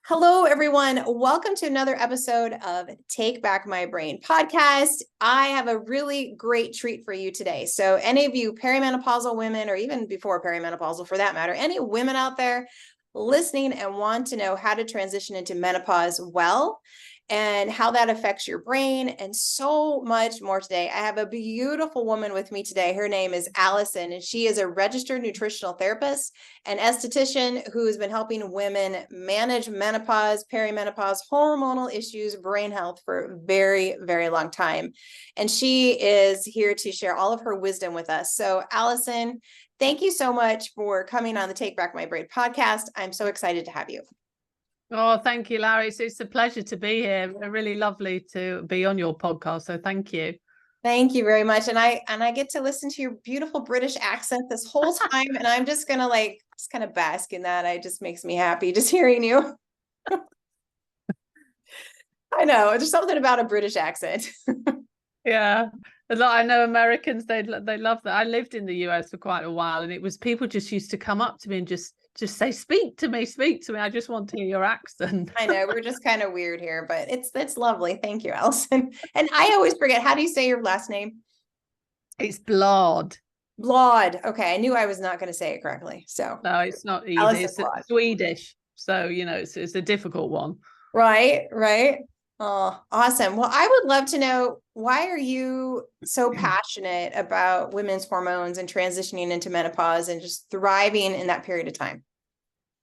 Hello, everyone. Welcome to another episode of Take Back My Brain podcast. I have a really great treat for you today. So any of you perimenopausal women, or even before perimenopausal for that matter, any women out there listening and want to know how to transition into menopause well, and how that affects your brain, and so much more today. I have a beautiful woman with me today. Her name is Allison, and she is a registered nutritional therapist and esthetician who has been helping women manage menopause, perimenopause, hormonal issues, brain health for a very, very long time. And she is here to share all of her wisdom with us. So, Allison, thank you so much for coming on the Take Back My Brain podcast. I'm so excited to have you. Oh, thank you, Larry. It's a pleasure to be here. Really lovely to be on your podcast. So thank you. Thank you very much. And I get to listen to your beautiful British accent this whole time. And I'm just gonna just kind of bask in that. It just makes me happy just hearing you. I know, there's something about a British accent. Yeah. I know Americans, they love that. I lived in the US for quite a while, and it was people just used to come up to me and just say, speak to me. I just want to hear your accent. I know, we're just kind of weird here, but it's lovely. Thank you, Allison. And I always forget, how do you say your last name? It's Bladh. Bladh. Okay, I knew I was not going to say it correctly. So no, it's not easy. Allison it's Bladh. Swedish, so it's a difficult one. Right. Oh, awesome. Well, I would love to know, why are you so passionate about women's hormones and transitioning into menopause and just thriving in that period of time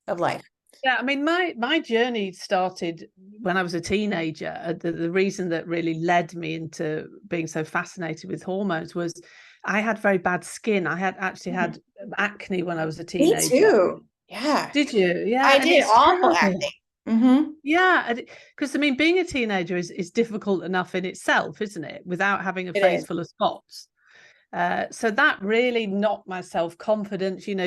of life? Yeah, I mean, my journey started when I was a teenager. The reason that really led me into being so fascinated with hormones was I had very bad skin. I had actually had acne when I was a teenager. Me too. Yeah. Did you? Yeah, I did. Awful acne. Mm-hmm. Yeah, because I mean, being a teenager is difficult enough in itself, isn't it? Without having a face full of spots. So that really knocked my self-confidence. You know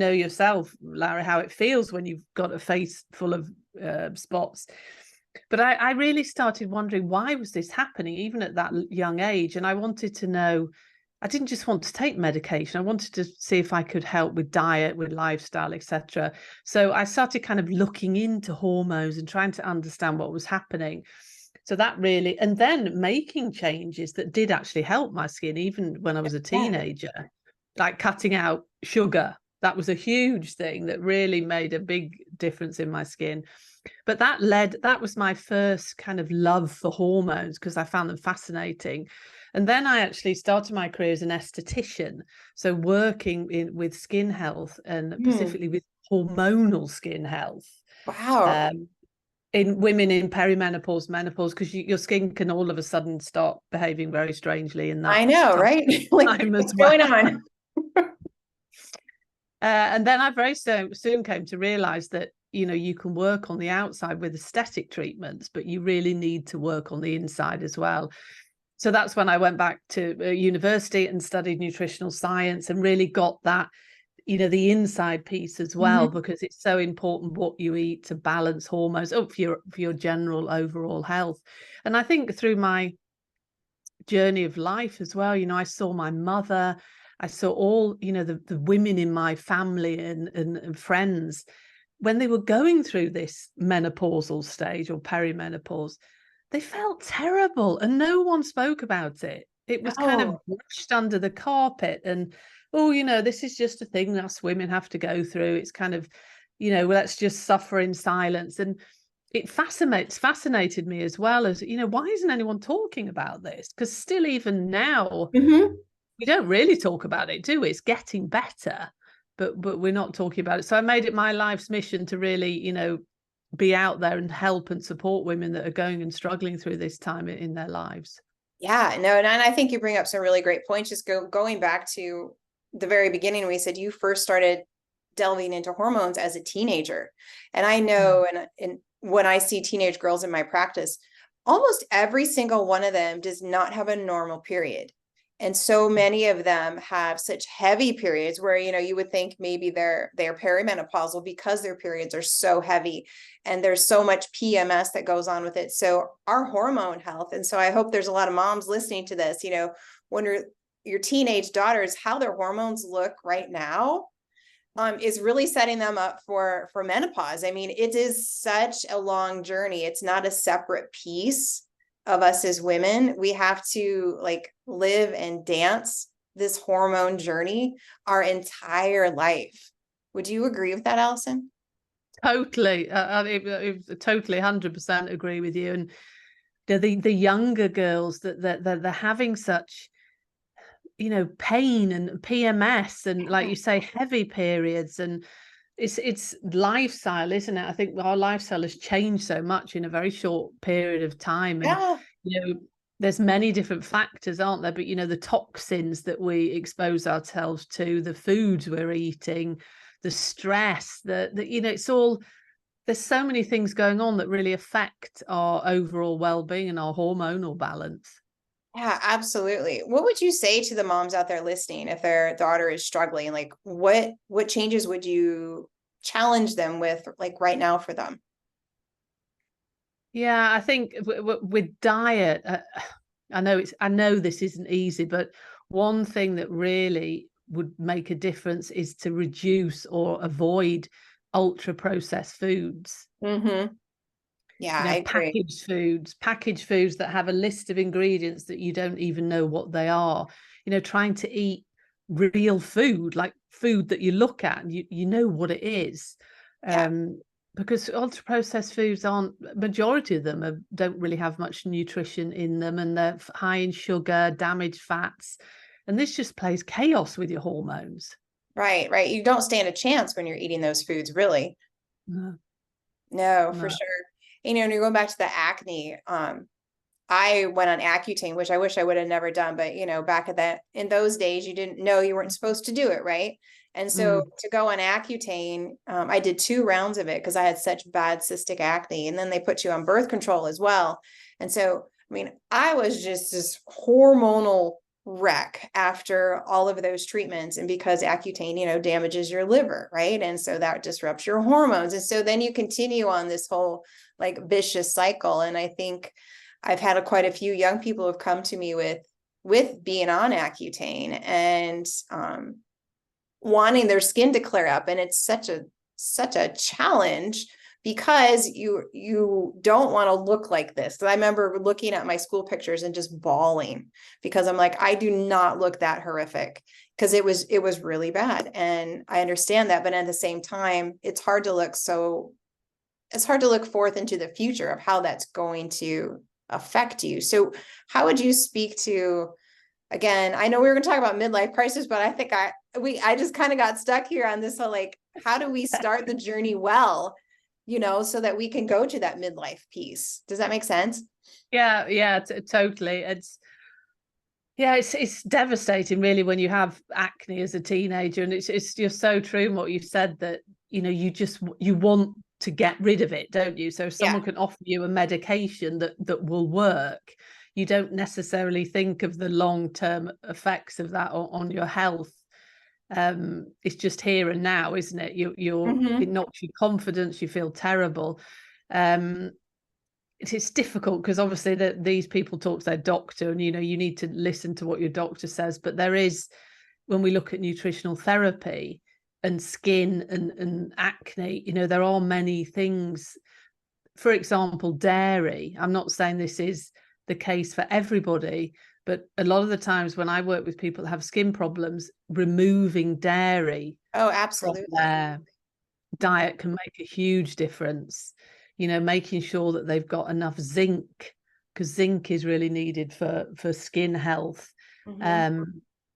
yourself, Larry, how it feels when you've got a face full of spots. But I really started wondering, why was this happening, even at that young age? And I wanted to know. I didn't just want to take medication. I wanted to see if I could help with diet, with lifestyle, etc. So I started kind of looking into hormones and trying to understand what was happening. So that really, and then making changes that did actually help my skin, even when I was a teenager, like cutting out sugar. That was a huge thing that really made a big difference in my skin. But that was my first kind of love for hormones, because I found them fascinating. And then I actually started my career as an esthetician, so working with skin health, and specifically with hormonal skin health. Wow. In women in perimenopause, menopause, because your skin can all of a sudden start behaving very strangely in that. I know, right? What's going on? And then I very soon came to realize that you can work on the outside with aesthetic treatments, but you really need to work on the inside as well. So that's when I went back to university and studied nutritional science, and really got that, the inside piece as well, because it's so important what you eat to balance hormones for your general overall health. And I think through my journey of life as well, I saw my mother, I saw all, the women in my family and friends, when they were going through this menopausal stage or perimenopause, they felt terrible, and no one spoke about it. It was kind of brushed under the carpet, and this is just a thing us women have to go through. It's kind of, let's just suffer in silence. And it fascinated me as well, as why isn't anyone talking about this? Because still, even now, we don't really talk about it, do we? It's getting better, but we're not talking about it. So I made it my life's mission to really, be out there and help and support women that are going and struggling through this time in their lives. Yeah, no, and I think you bring up some really great points. Just going back to the very beginning, we said you first started delving into hormones as a teenager. And I know, and when I see teenage girls in my practice, almost every single one of them does not have a normal period. And so many of them have such heavy periods where, you would think maybe they're perimenopausal because their periods are so heavy and there's so much PMS that goes on with it. So our hormone health. And so I hope there's a lot of moms listening to this, wonder your teenage daughters, how their hormones look right now. is really setting them up for menopause. I mean, it is such a long journey. It's not a separate piece of us as women. We have to like live and dance this hormone journey our entire life. Would you agree with that, Allison? Totally. Totally 100% agree with you. And the younger girls that they're having such, pain and PMS and, like you say, heavy periods, and it's lifestyle, isn't it? I think our lifestyle has changed so much in a very short period of time, and Yeah. there's many different factors, aren't there? But the toxins that we expose ourselves to, the foods we're eating, the stress, it's all, there's so many things going on that really affect our overall well-being and our hormonal balance. Yeah, absolutely. What would you say to the moms out there listening if their daughter is struggling? Like what changes would you challenge them with like right now for them? Yeah, I think with diet, I know this isn't easy, but one thing that really would make a difference is to reduce or avoid ultra processed foods. Mm-hmm. Yeah, I agree. Packaged foods that have a list of ingredients that you don't even know what they are. Trying to eat real food, like food that you look at and you know what it is. Yeah. Because ultra processed foods majority of them don't really have much nutrition in them, and they're high in sugar, damaged fats, and this just plays chaos with your hormones. Right, right. You don't stand a chance when you're eating those foods, really. No, No, for no. sure. And you're going back to the acne. I went on Accutane, which I wish I would have never done, but back at that in those days, you didn't know you weren't supposed to do it, right? And so to go on Accutane, I did 2 rounds of it because I had such bad cystic acne, and then they put you on birth control as well. And so, I mean, I was just this hormonal wreck after all of those treatments, and because Accutane, damages your liver, right? And so that disrupts your hormones, and so then you continue on this whole like vicious cycle. And I think I've had quite a few young people who have come to me with being on Accutane and wanting their skin to clear up, and it's such a challenge because you don't want to look like this. I remember looking at my school pictures and just bawling because I'm like, I do not look that horrific, because it was really bad, and I understand that, but at the same time, it's hard to look forth into the future of how that's going to affect you. So how would you speak to, again, I know we were going to talk about midlife crisis, but I think I just kind of got stuck here on this whole, like, how do we start the journey well, so that we can go to that midlife piece? Does that make sense? Yeah, totally. It's devastating really when you have acne as a teenager, and it's just so true in what you said, that you want to get rid of it, don't you? So if someone can offer you a medication that will work, you don't necessarily think of the long-term effects of that on your health. It's just here and now, isn't it? It knocks your confidence, you feel terrible. It's difficult because obviously these people talk to their doctor, and you need to listen to what your doctor says, but there is, when we look at nutritional therapy and skin and acne, there are many things. For example, dairy. I'm not saying this is the case for everybody, but a lot of the times when I work with people that have skin problems, removing dairy from their diet can make a huge difference. Making sure that they've got enough zinc, because zinc is really needed for skin health.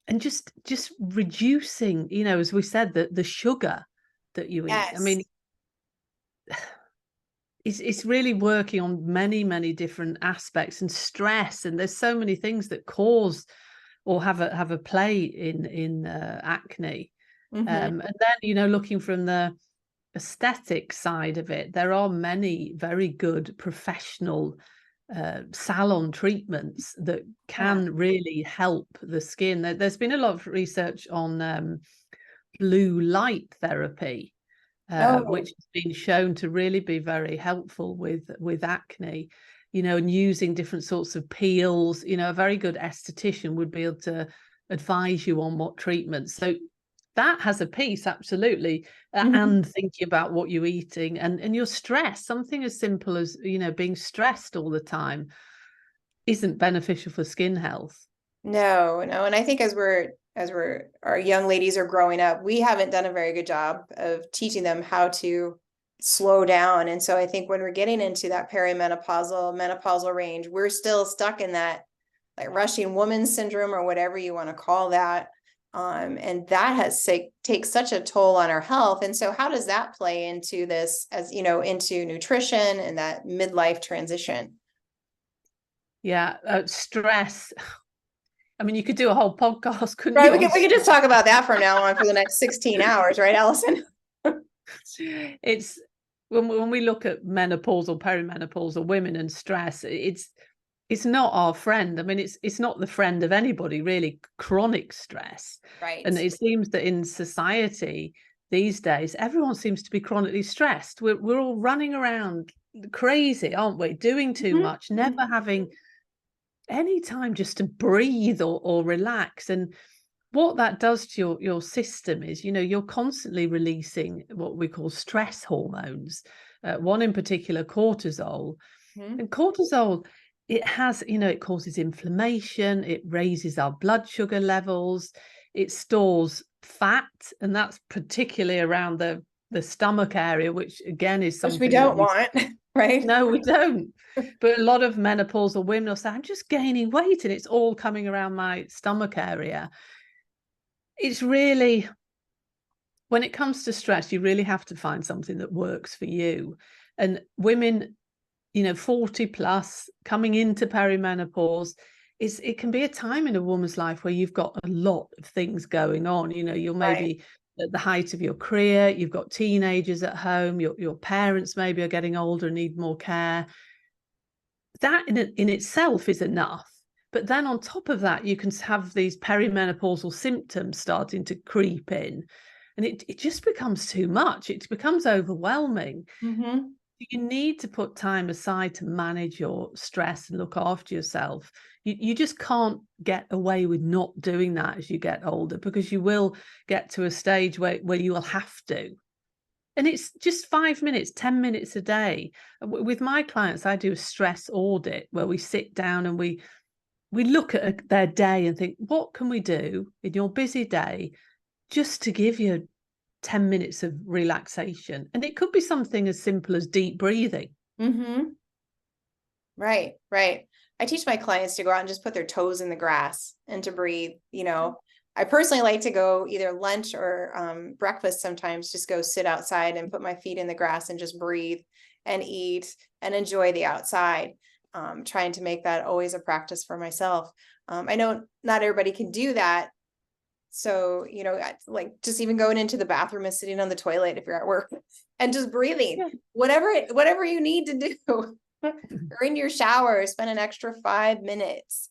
And just reducing, as we said, the sugar that you eat. I mean, it's really working on many different aspects, and stress, and there's so many things that cause or have a play in acne. And then looking from the aesthetic side of it, there are many very good professional salon treatments that can really help the skin. There's been a lot of research on blue light therapy, which has been shown to really be very helpful with acne, and using different sorts of peels. A very good esthetician would be able to advise you on what treatments. So that has a piece, absolutely. And thinking about what you're eating and your stress, something as simple as, being stressed all the time isn't beneficial for skin health. No. And I think our young ladies are growing up, we haven't done a very good job of teaching them how to slow down. And so I think when we're getting into that menopausal range, we're still stuck in that like rushing woman syndrome or whatever you want to call that. And that takes such a toll on our health. And so how does that play into this, as into nutrition and that midlife transition? Yeah, stress. I mean, you could do a whole podcast, couldn't Right. you? We could just talk about that from now on for the next 16 hours, right, Allison? It's when we look at menopausal, perimenopausal women and stress, it's not our friend. I mean, it's not the friend of anybody, really, chronic stress. Right. And it seems that in society these days, everyone seems to be chronically stressed. We're all running around crazy, aren't we? Doing too much, never having any time just to breathe or relax. And what that does to your system is, you're constantly releasing what we call stress hormones. One in particular, cortisol. And cortisol, it causes inflammation, it raises our blood sugar levels, it stores fat, and that's particularly around the stomach area, which again is something Which we don't want, right? No, we don't. But a lot of menopausal women will say, I'm just gaining weight and it's all coming around my stomach area. It's really, when it comes to stress, you really have to find something that works for you. And women, 40 plus, coming into perimenopause, it can be a time in a woman's life where you've got a lot of things going on. You're maybe at the height of your career, you've got teenagers at home, your parents maybe are getting older and need more care. That in itself is enough. But then on top of that, you can have these perimenopausal symptoms starting to creep in. And it just becomes too much. It becomes overwhelming. You need to put time aside to manage your stress and look after yourself. You just can't get away with not doing that as you get older, because you will get to a stage where you will have to. And it's just 5 minutes, 10 minutes a day. With my clients, I do a stress audit where we sit down and we look at their day and think, what can we do in your busy day just to give you 10 minutes of relaxation? And it could be something as simple as deep breathing. Right. I teach my clients to go out and just put their toes in the grass and to breathe. I personally like to go either lunch or breakfast, sometimes just go sit outside and put my feet in the grass and just breathe and eat and enjoy the outside. Trying to make that always a practice for myself. I know not everybody can do that. So, like just even going into the bathroom and sitting on the toilet if you're at work and just breathing, whatever you need to do, or in your shower, spend an extra 5 minutes,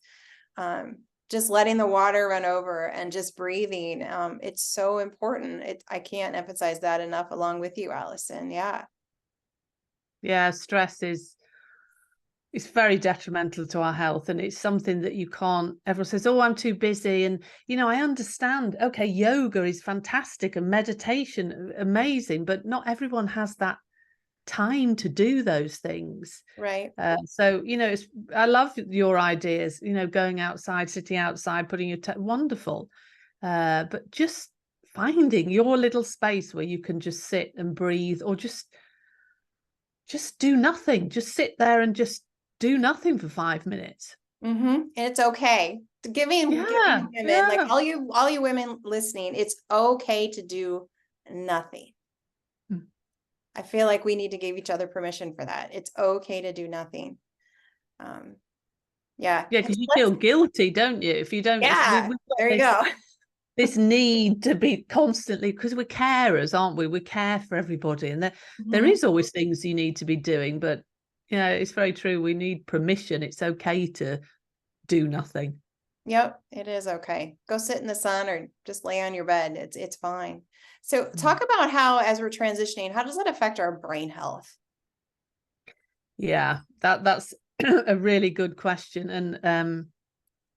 just letting the water run over and just breathing. It's so important. I can't emphasize that enough, along with you, Allison. Yeah, stress is very detrimental to our health, and it's something that you can't. Everyone says, oh, I'm too busy. And I understand, okay, yoga is fantastic and meditation amazing, but not everyone has that time to do those things, right. So I love your ideas, going outside, sitting outside, putting your wonderful, but just finding your little space where you can just sit and breathe, or just do nothing, just sit there and just do nothing for 5 minutes. And it's okay. Giving women, like all you women listening, it's okay to do nothing. I feel like we need to give each other permission for that. It's okay to do nothing. Because you feel guilty, don't you, if you don't? There you go. This need to be constantly, because we're carers, aren't we? We care for everybody, and there is always things you need to be doing, but it's very true. We need permission. It's okay to do nothing. Yep, it is okay. Go sit in the sun or just lay on your bed. It's fine. So talk about how, as we're transitioning, how does that affect our brain health? Yeah, that's a really good question. And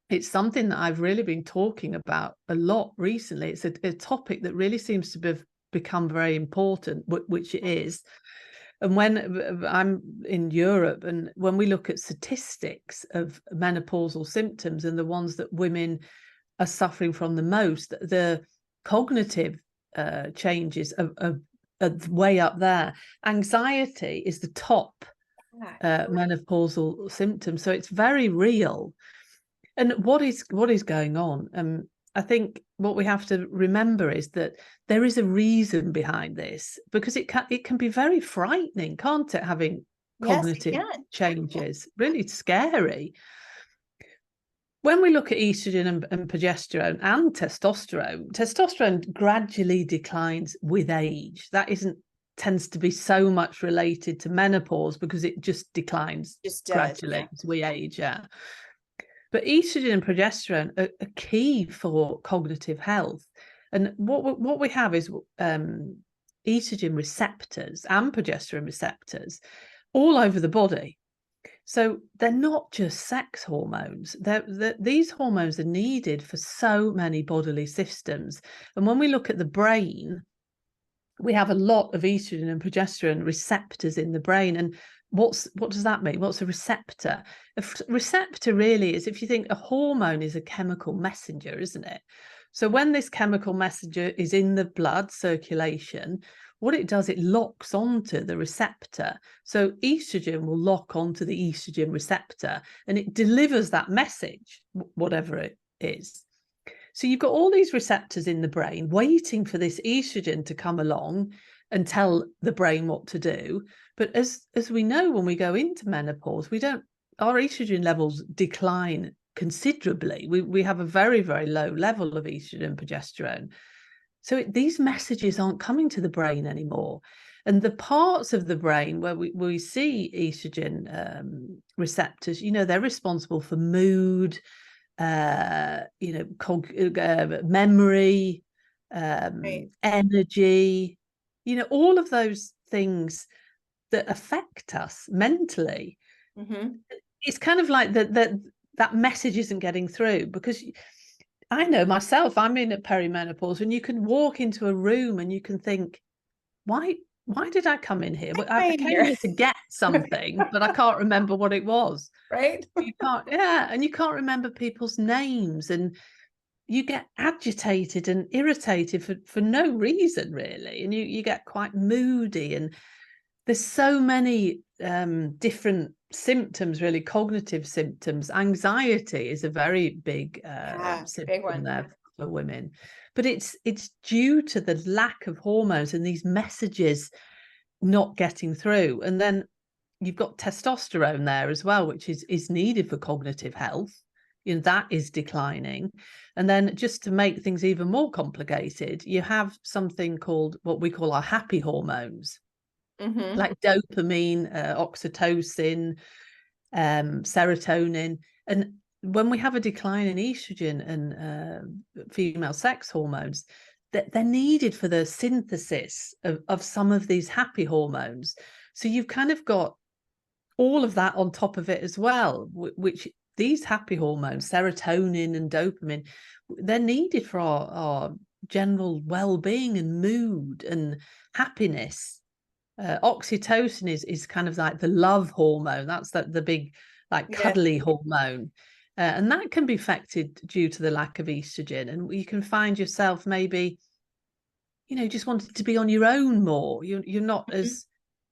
it's something that I've really been talking about a lot recently. It's a topic that really seems to have become very important, which it is. And when I'm in Europe, and when we look at statistics of menopausal symptoms and the ones that women are suffering from the most, the cognitive changes are way up there. Anxiety is the top menopausal symptom, so it's very real. And what is going on? I think what we have to remember is that there is a reason behind this, because it can be very frightening, can't it? Having cognitive changes, really scary. When we look at estrogen and progesterone and testosterone gradually declines with age. That tends to be so much related to menopause, because it just declines gradually as we age. Yeah. But estrogen and progesterone are key for cognitive health. And what we have is estrogen receptors and progesterone receptors all over the body. So they're not just sex hormones. These hormones are needed for so many bodily systems. And when we look at the brain, we have a lot of estrogen and progesterone receptors in the brain. And what does that mean? What's a receptor? A receptor really is, if you think, a hormone is a chemical messenger, isn't it? So when this chemical messenger is in the blood circulation, what it does, it locks onto the receptor. So estrogen will lock onto the estrogen receptor, and it delivers that message, whatever it is. So you've got all these receptors in the brain waiting for this estrogen to come along and tell the brain what to do. But as we know, when we go into menopause, our estrogen levels decline considerably. We have a very, very low level of estrogen and progesterone. So these messages aren't coming to the brain anymore. And the parts of the brain where we see estrogen receptors, they're responsible for mood, memory, energy, all of those things that affect us mentally. Mm-hmm. It's kind of like that message isn't getting through, because I know myself, I'm in a perimenopause, and you can walk into a room and you can think, why did I come in here? I came here to get something, but I can't remember what it was. Right? You can't remember people's names, and you get agitated and irritated for no reason, really. And you get quite moody, and there's so many different symptoms, really, cognitive symptoms. Anxiety is a very big symptom there for women, but it's due to the lack of hormones and these messages not getting through. And then you've got testosterone there as well, which is needed for cognitive health. That is declining. And then, just to make things even more complicated, you have something called what we call our happy hormones. Mm-hmm. Like dopamine, oxytocin, serotonin. And when we have a decline in estrogen and female sex hormones, they're needed for the synthesis of some of these happy hormones. So you've kind of got all of that on top of it as well, which these happy hormones, serotonin and dopamine, they're needed for our general well-being and mood and happiness. Oxytocin is kind of like the love hormone. That's the big, like, cuddly hormone. And that can be affected due to the lack of estrogen. And you can find yourself maybe, just wanting to be on your own more. You're not as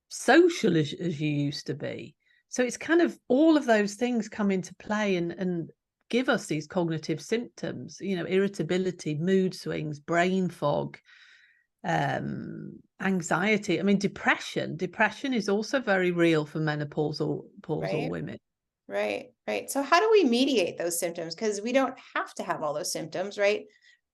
social as you used to be. So it's kind of all of those things come into play and give us these cognitive symptoms, irritability, mood swings, brain fog, anxiety. I mean, depression is also very real for menopausal women. Right. So how do we mediate those symptoms? Because we don't have to have all those symptoms, right?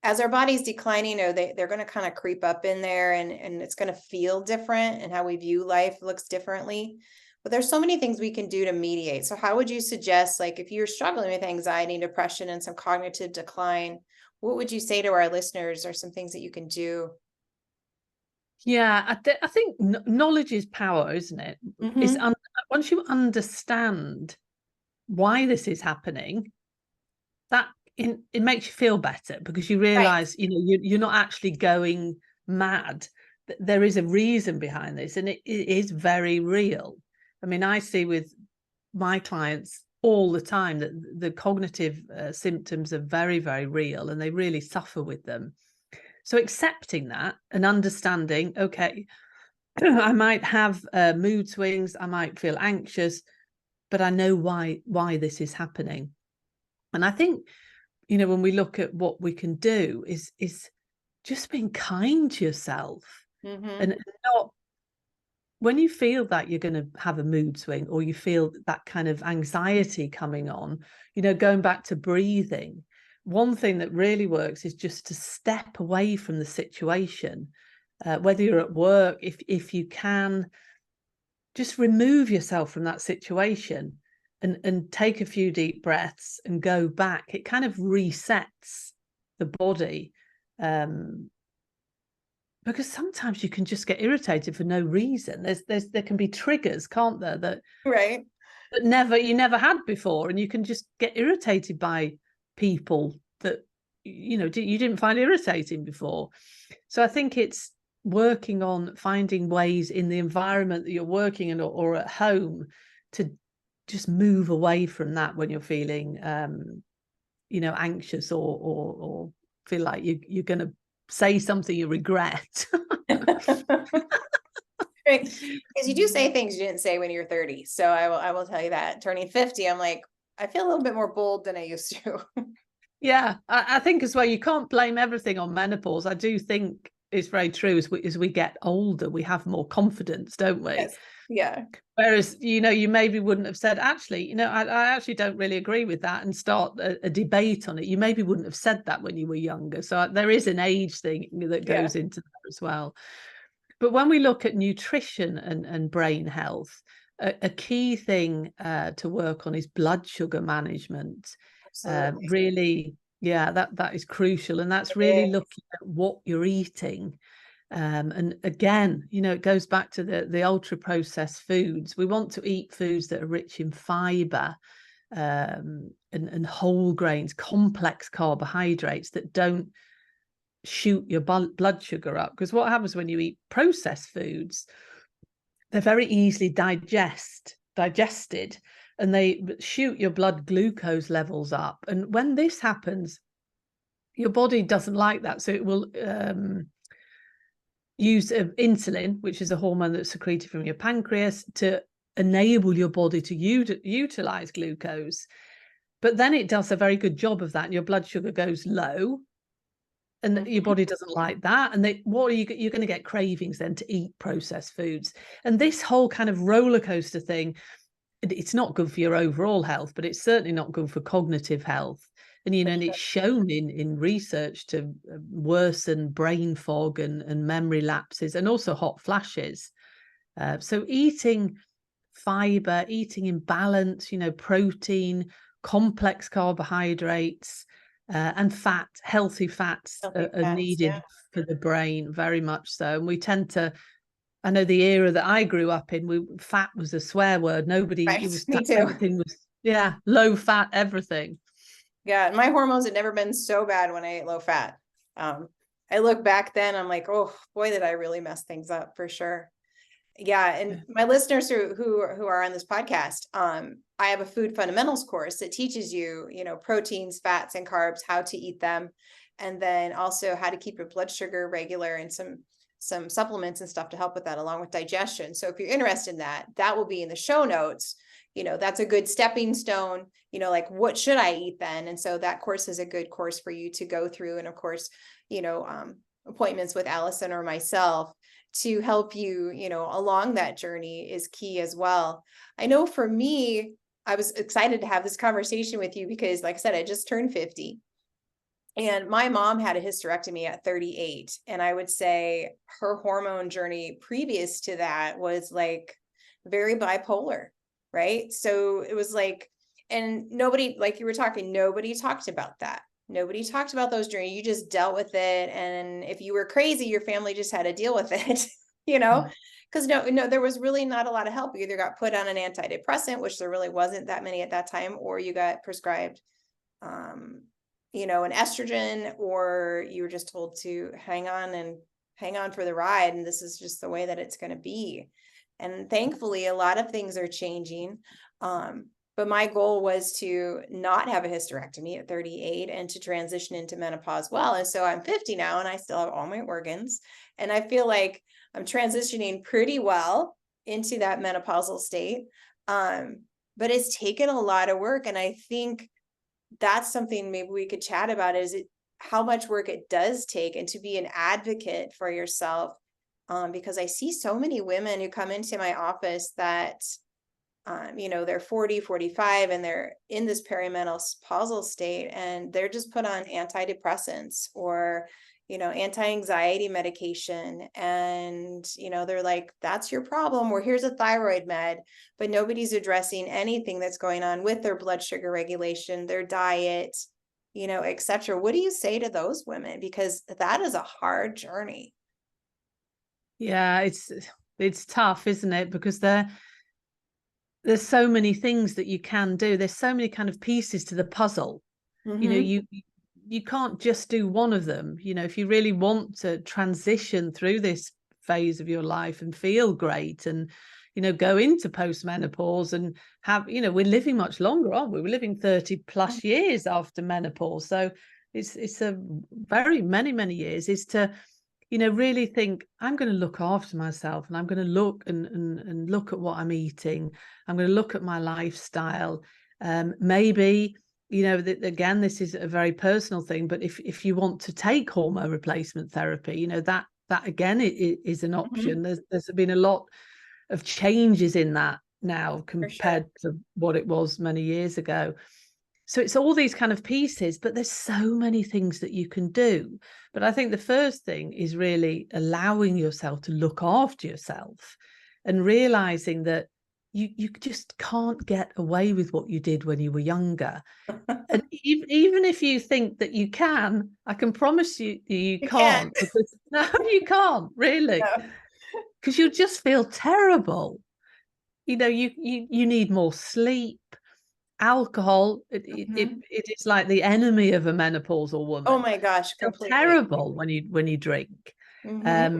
As our body's declining, they're going to kind of creep up in there, and it's going to feel different, and how we view life looks differently. But there's so many things we can do to mediate. So how would you suggest, like, if you're struggling with anxiety, depression, and some cognitive decline, what would you say to our listeners, or some things that you can do? Yeah, I think knowledge is power, isn't it? Mm-hmm. Once you understand why this is happening, that it makes you feel better, because you Right. realize, you're not actually going mad. There is a reason behind this, and it is very real. I mean, I see with my clients all the time that the cognitive symptoms are very, very real, and they really suffer with them. So accepting that and understanding, okay, I might have mood swings, I might feel anxious, but I know why this is happening. And I think, when we look at what we can do is just being kind to yourself, Mm-hmm. and not, when you feel that you're going to have a mood swing, or you feel that kind of anxiety coming on, going back to breathing. One thing that really works is just to step away from the situation, whether you're at work, if you can, just remove yourself from that situation and take a few deep breaths and go back. It kind of resets the body. Because sometimes you can just get irritated for no reason. There can be triggers, can't there, that Right. you never had before, and you can just get irritated by people that you didn't find irritating before. So I think it's working on finding ways in the environment that you're working in, or at home, to just move away from that when you're feeling anxious, or feel like you're going to say something you regret. Right. Because you do say things you didn't say when you're 30. So I will tell you that turning 50, I'm like, I feel a little bit more bold than I used to. Yeah, I think as well, you can't blame everything on menopause. I do think it's very true. As we get older, we have more confidence, don't we? Yes. Yeah. Whereas, you maybe wouldn't have said, actually, I actually don't really agree with that, and start a debate on it. You maybe wouldn't have said that when you were younger. So there is an age thing that goes into that as well. But when we look at nutrition and brain health, a key thing to work on is blood sugar management. Absolutely. Really, yeah, that is crucial. And that's It really is. looking at what you're eating. And again, it goes back to the ultra processed foods. We want to eat foods that are rich in fiber, and whole grains, complex carbohydrates that don't shoot your blood sugar up. Because what happens when you eat processed foods, they're very easily digested, and they shoot your blood glucose levels up. And when this happens, your body doesn't like that, so it will use insulin, which is a hormone that's secreted from your pancreas, to enable your body to utilize glucose. But then it does a very good job of that, and your blood sugar goes low, and your body doesn't like that. And you're going to get cravings then to eat processed foods. And this whole kind of roller coaster thing, it's not good for your overall health, but it's certainly not good for cognitive health. And and it's shown in research to worsen brain fog and memory lapses, and also hot flashes. So eating fiber, eating in balance, protein, complex carbohydrates, and healthy fats are needed for the brain, very much so. And we tend to, I know the era that I grew up in, fat was a swear word. Nobody, Right. it was, Me too. everything was, low fat, everything. Yeah. My hormones had never been so bad when I ate low fat. I look back then, I'm like, oh boy, did I really mess things up, for sure. Yeah. And my listeners who are on this podcast, I have a food fundamentals course that teaches you, proteins, fats, and carbs, how to eat them, and then also how to keep your blood sugar regular, and some supplements and stuff to help with that, along with digestion. So if you're interested in that, that will be in the show notes. That's a good stepping stone, like, what should I eat then? And so that course is a good course for you to go through. And of course, appointments with Allison or myself to help you, along that journey is key as well. I know for me, I was excited to have this conversation with you because, like I said, I just turned 50. And my mom had a hysterectomy at 38. And I would say her hormone journey previous to that was like very bipolar, right? So it was like, and nobody, like you were talking, nobody talked about that. Nobody talked about those journeys. You just dealt with it. And if you were crazy, your family just had to deal with it, because no, there was really not a lot of help. You either got put on an antidepressant, which there really wasn't that many at that time, or you got prescribed an estrogen, or you were just told to hang on for the ride, and this is just the way that it's going to be. And thankfully, a lot of things are changing. But my goal was to not have a hysterectomy at 38 and to transition into menopause well. And so I'm 50 now and I still have all my organs. And I feel like I'm transitioning pretty well into that menopausal state. But it's taken a lot of work. And I think that's something maybe we could chat about, is how much work it does take, and to be an advocate for yourself. Because I see so many women who come into my office that they're 40, 45, and they're in this perimenopausal state, and they're just put on antidepressants or, anti-anxiety medication. And, they're like, that's your problem, or here's a thyroid med, but nobody's addressing anything that's going on with their blood sugar regulation, their diet, etc. What do you say to those women? Because that is a hard journey. Yeah, it's tough, isn't it? Because there's so many things that you can do. There's so many kind of pieces to the puzzle. Mm-hmm. You can't just do one of them. If you really want to transition through this phase of your life and feel great, and go into postmenopause and have, we're living much longer, aren't we? We're living 30 plus years after menopause. So it's a very many years, is to really think, I'm going to look after myself, and I'm going to look and look at what I'm eating. I'm going to look at my lifestyle. Maybe, again, this is a very personal thing, but if you want to take hormone replacement therapy, that again is an option. Mm-hmm. There's been a lot of changes in that now compared sure. to what it was many years ago. So it's all these kind of pieces, but there's so many things that you can do. But I think the first thing is really allowing yourself to look after yourself and realizing that you just can't get away with what you did when you were younger. And even if you think that you can, I can promise you You can't. can't. Because no, you can't really, No. because you'll just feel terrible. You need more sleep. Alcohol, Mm-hmm. it is like the enemy of a menopausal Oh woman. my gosh, Feel completely. terrible when you drink. Mm-hmm.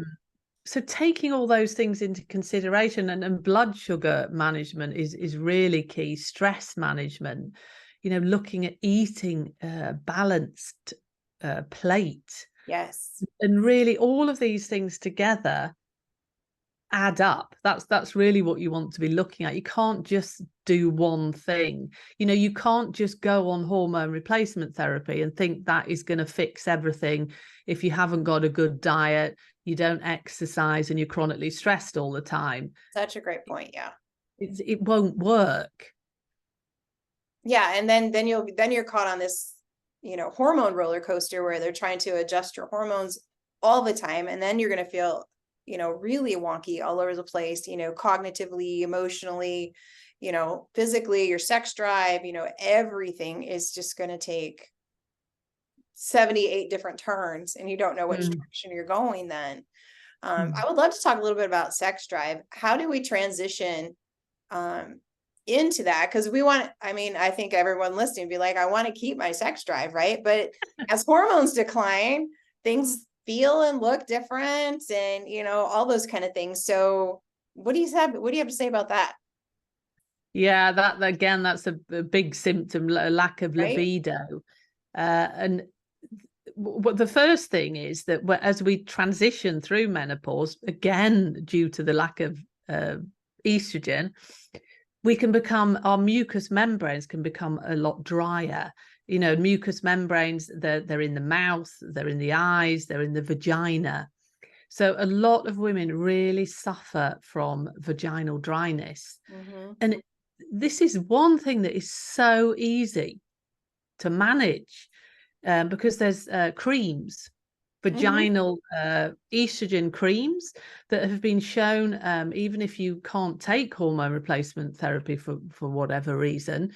So taking all those things into consideration, and blood sugar management is really key. Stress management, looking at eating a balanced plate, Yes. and really all of these things together add up. That's really what you want to be looking at. You can't just do one thing. You can't just go on hormone replacement therapy and think that is going to fix everything if you haven't got a good diet, you don't exercise, and you're chronically stressed all the time. Such a great point. Yeah. It won't work. Yeah. And then you're caught on this, hormone roller coaster where they're trying to adjust your hormones all the time. And then you're going to feel, really wonky all over the place, cognitively, emotionally, physically, your sex drive, everything is just going to take 78 different turns, and you don't know which direction you're going then. I would love to talk a little bit about sex drive. How do we transition into that? Because I think everyone listening would be like, I want to keep my sex drive, right? But as hormones decline, things feel and look different, and all those kind of things. So what do you have to say about that? Yeah, that again, that's a big symptom, a lack of Right. libido. And what the first thing is that as we transition through menopause, again due to the lack of estrogen, our mucous membranes can become a lot drier. Mucous membranes, they're in the mouth, they're in the eyes, they're in the vagina. So a lot of women really suffer from vaginal dryness. Mm-hmm. And this is one thing that is so easy to manage, because there's creams, vaginal estrogen creams that have been shown, even if you can't take hormone replacement therapy for whatever reason,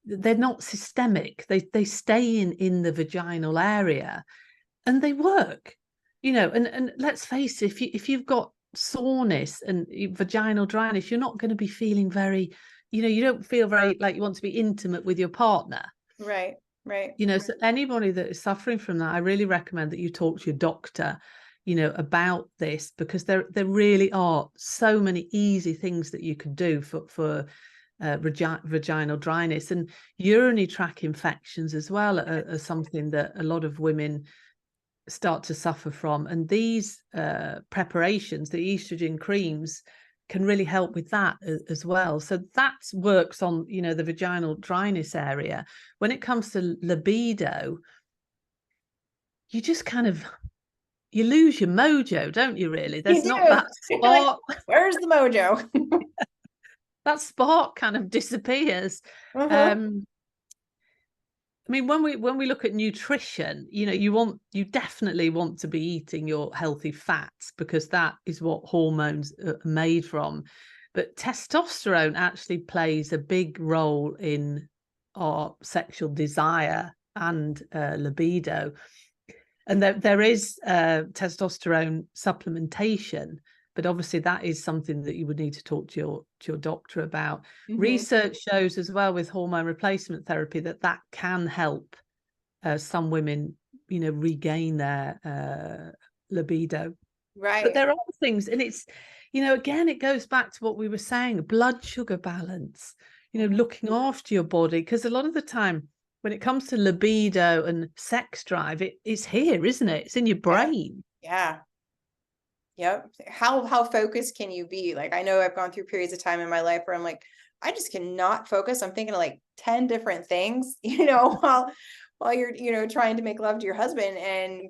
they're not systemic. They stay in the vaginal area, and they work. And let's face it, if you've got soreness and vaginal dryness, you're not going to be feeling very, you don't feel very like you want to be intimate with your partner. Right. Right. So anybody that is suffering from that, I really recommend that you talk to your doctor, about this, because there really are so many easy things that you can do for vaginal dryness. And urinary tract infections as well are something that a lot of women start to suffer from. And these preparations, the estrogen creams, can really help with that as well. So that works on, the vaginal dryness area. When it comes to libido, you just you lose your mojo, don't you, really? You There's not do. that spark. Where's the mojo? That spark kind of disappears. Uh-huh. I mean, when we look at nutrition, you definitely want to be eating your healthy fats, because that is what hormones are made from. But testosterone actually plays a big role in our sexual desire and libido. And there is testosterone supplementation, but obviously that is something that you would need to talk to your doctor about. Research shows as well with hormone replacement therapy that can help some women, regain their libido. Right. But there are things, and it's, again, it goes back to what we were saying, blood sugar balance, looking after your body, because a lot of the time, when it comes to libido and sex drive, it's here, isn't it? It's in your brain. Yeah. Yep. How focused can you be? Like, I know I've gone through periods of time in my life where I'm like, I just cannot focus. I'm thinking of like 10 different things, while you're, trying to make love to your husband, and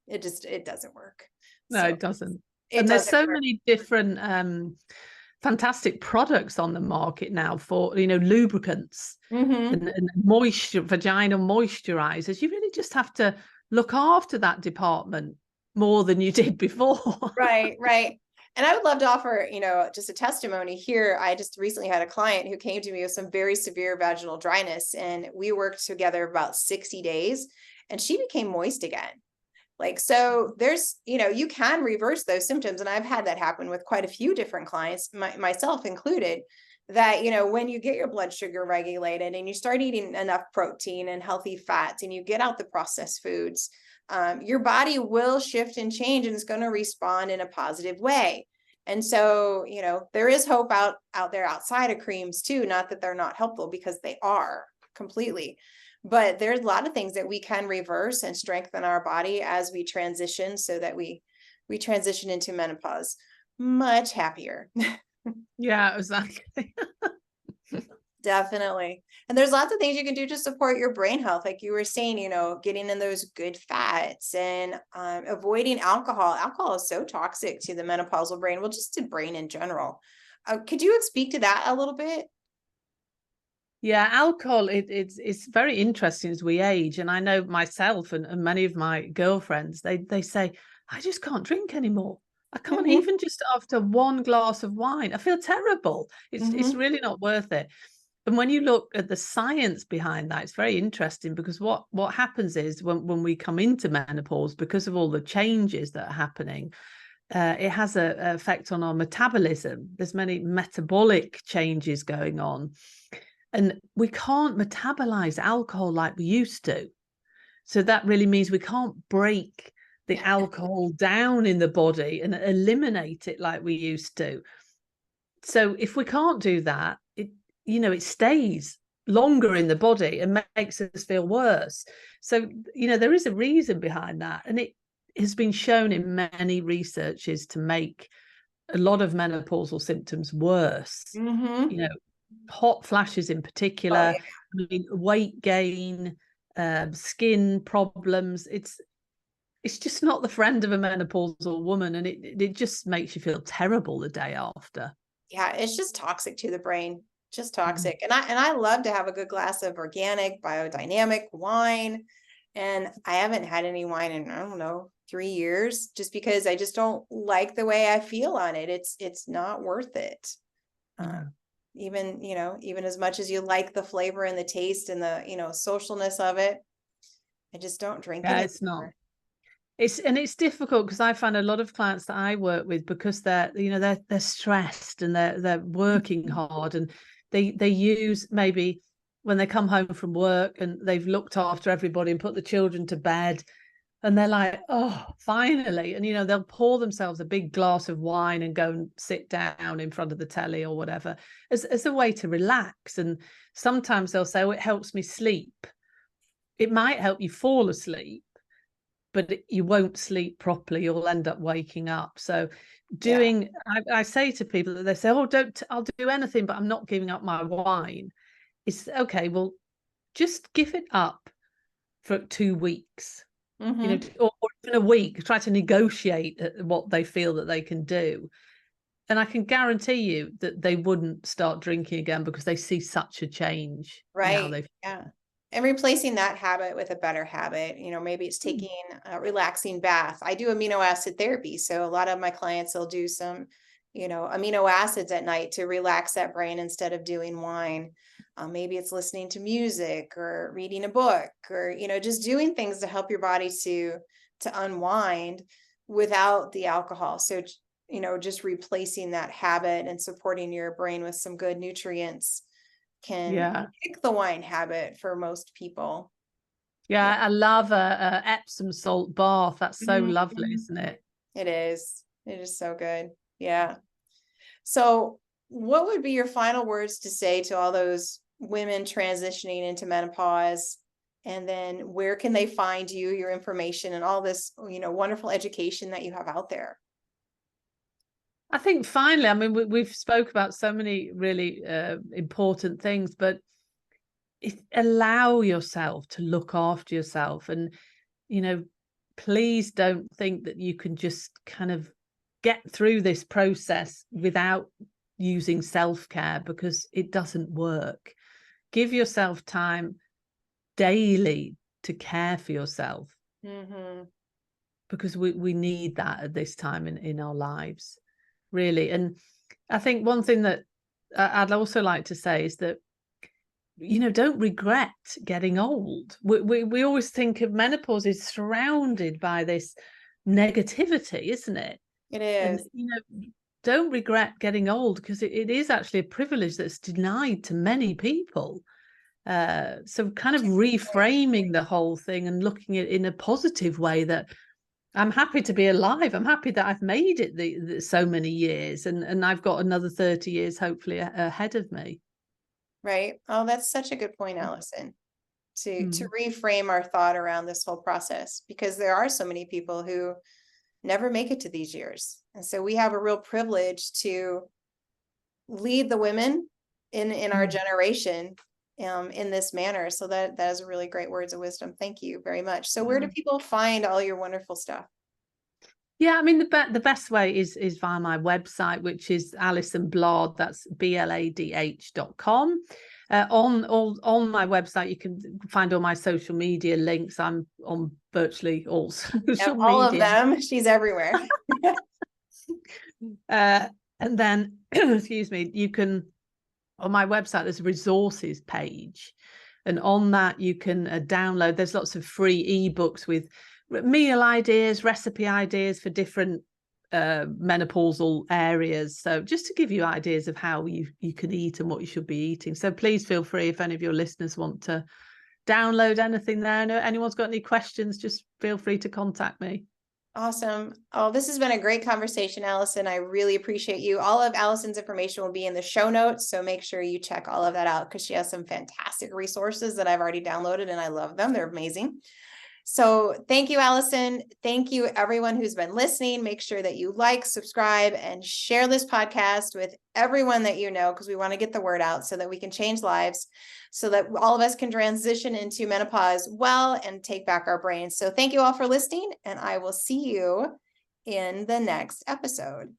it doesn't work. No, So it doesn't. it And there's doesn't so work. many different fantastic products on the market now for, lubricants and vaginal moisturizers. You really just have to look after that department more than you did before. Right, right. And I would love to offer, just a testimony here. I just recently had a client who came to me with some very severe vaginal dryness, and we worked together about 60 days, and she became moist again. Like, so there's, you can reverse those symptoms. And I've had that happen with quite a few different clients, myself included, that, when you get your blood sugar regulated and you start eating enough protein and healthy fats and you get out the processed foods, your body will shift and change, and it's going to respond in a positive way. And so, there is hope out there outside of creams too. Not that they're not helpful, because they are completely. But there's a lot of things that we can reverse and strengthen our body as we transition, so that we transition into menopause much happier. Yeah, exactly. Definitely. And there's lots of things you can do to support your brain health. Like you were saying, getting in those good fats and avoiding alcohol. Alcohol is so toxic to the menopausal brain, well, just to brain in general. Could you speak to that a little bit? Yeah, alcohol, it's very interesting as we age. And I know myself and many of my girlfriends, they say, I just can't drink anymore. I can't, even just after one glass of wine. I feel terrible. It's really not worth it. And when you look at the science behind that, it's very interesting, because what happens is when we come into menopause, because of all the changes that are happening, it has an effect on our metabolism. There's many metabolic changes going on. And we can't metabolize alcohol like we used to. So that really means we can't break the alcohol down in the body and eliminate it like we used to. So if we can't do that, it stays longer in the body and makes us feel worse. So, there is a reason behind that. And it has been shown in many researches to make a lot of menopausal symptoms worse. Hot flashes in particular, I mean, weight gain, skin problems. It's just not the friend of a menopausal woman, and it just makes you feel terrible the day after. Yeah, it's just toxic to the brain, just toxic. And I love to have a good glass of organic, biodynamic wine. And I haven't had any wine in, I don't know, 3 years, just because I just don't like the way I feel on it. It's not worth it. Even as much as you like the flavor and the taste and the, socialness of it, I just don't drink it It's not. anymore. It's difficult, because I find a lot of clients that I work with, because they're stressed and they're working hard, and they use maybe when they come home from work and they've looked after everybody and put the children to bed, and they're like, oh, finally. And, they'll pour themselves a big glass of wine and go and sit down in front of the telly or whatever as a way to relax. And sometimes they'll say, oh, it helps me sleep. It might help you fall asleep, but you won't sleep properly. You'll end up waking up. So I say to people that they say, oh, I'll do anything, but I'm not giving up my wine. It's okay. Well, just give it up for 2 weeks. Or even a week, try to negotiate what they feel that they can do. And I can guarantee you that they wouldn't start drinking again because they see such a change. Right. Yeah. And replacing that habit with a better habit, maybe it's taking a relaxing bath. I do amino acid therapy. So a lot of my clients will do some, amino acids at night to relax that brain instead of doing wine. Maybe it's listening to music or reading a book or, just doing things to help your body to unwind without the alcohol. So, just replacing that habit and supporting your brain with some good nutrients can kick the wine habit for most people. Yeah, I love a Epsom salt bath. That's so lovely, isn't it? It is. It is so good. Yeah. So what would be your final words to say to all those women transitioning into menopause? And then where can they find you, your information, and all this, wonderful education that you have out there? I think finally, I mean, we've spoke about so many really important things, but allow yourself to look after yourself. And, please don't think that you can just kind of get through this process without using self-care, because it doesn't work. Give yourself time daily to care for yourself, because we need that at this time in our lives, really. And I think one thing that I'd also like to say is that, don't regret getting old. We always think of menopause is surrounded by this negativity, isn't it? It is. And, don't regret getting old, because it is actually a privilege that's denied to many people. So kind of reframing the whole thing and looking at it in a positive way, that I'm happy to be alive. I'm happy that I've made it so many years, and I've got another 30 years hopefully ahead of me. Right. Oh, that's such a good point, Allison, to reframe our thought around this whole process, because there are so many people who never make it to these years. And so we have a real privilege to lead the women in our generation in this manner. So that is a really great words of wisdom. Thank you very much. So where do people find all your wonderful stuff? Yeah, I mean, the best way is via my website, which is Alison Bladh. That's BLADH.com. On my website, you can find all my social media links. I'm on virtually all social media. All of them. She's everywhere. And then, excuse me, you can, on my website, there's a resources page. And on that, you can download, there's lots of free ebooks with meal ideas, recipe ideas for different menopausal areas. So just to give you ideas of how you can eat and what you should be eating. So please feel free, if any of your listeners want to download anything there. And if anyone's got any questions, just feel free to contact me. Awesome. Oh, this has been a great conversation, Allison. I really appreciate you. All of Allison's information will be in the show notes, so make sure you check all of that out, because she has some fantastic resources that I've already downloaded and I love them. They're amazing. So thank you, Allison. Thank you, everyone who's been listening. Make sure that you like, subscribe, and share this podcast with everyone that you know, because we want to get the word out so that we can change lives, so that all of us can transition into menopause well and take back our brains. So thank you all for listening, and I will see you in the next episode.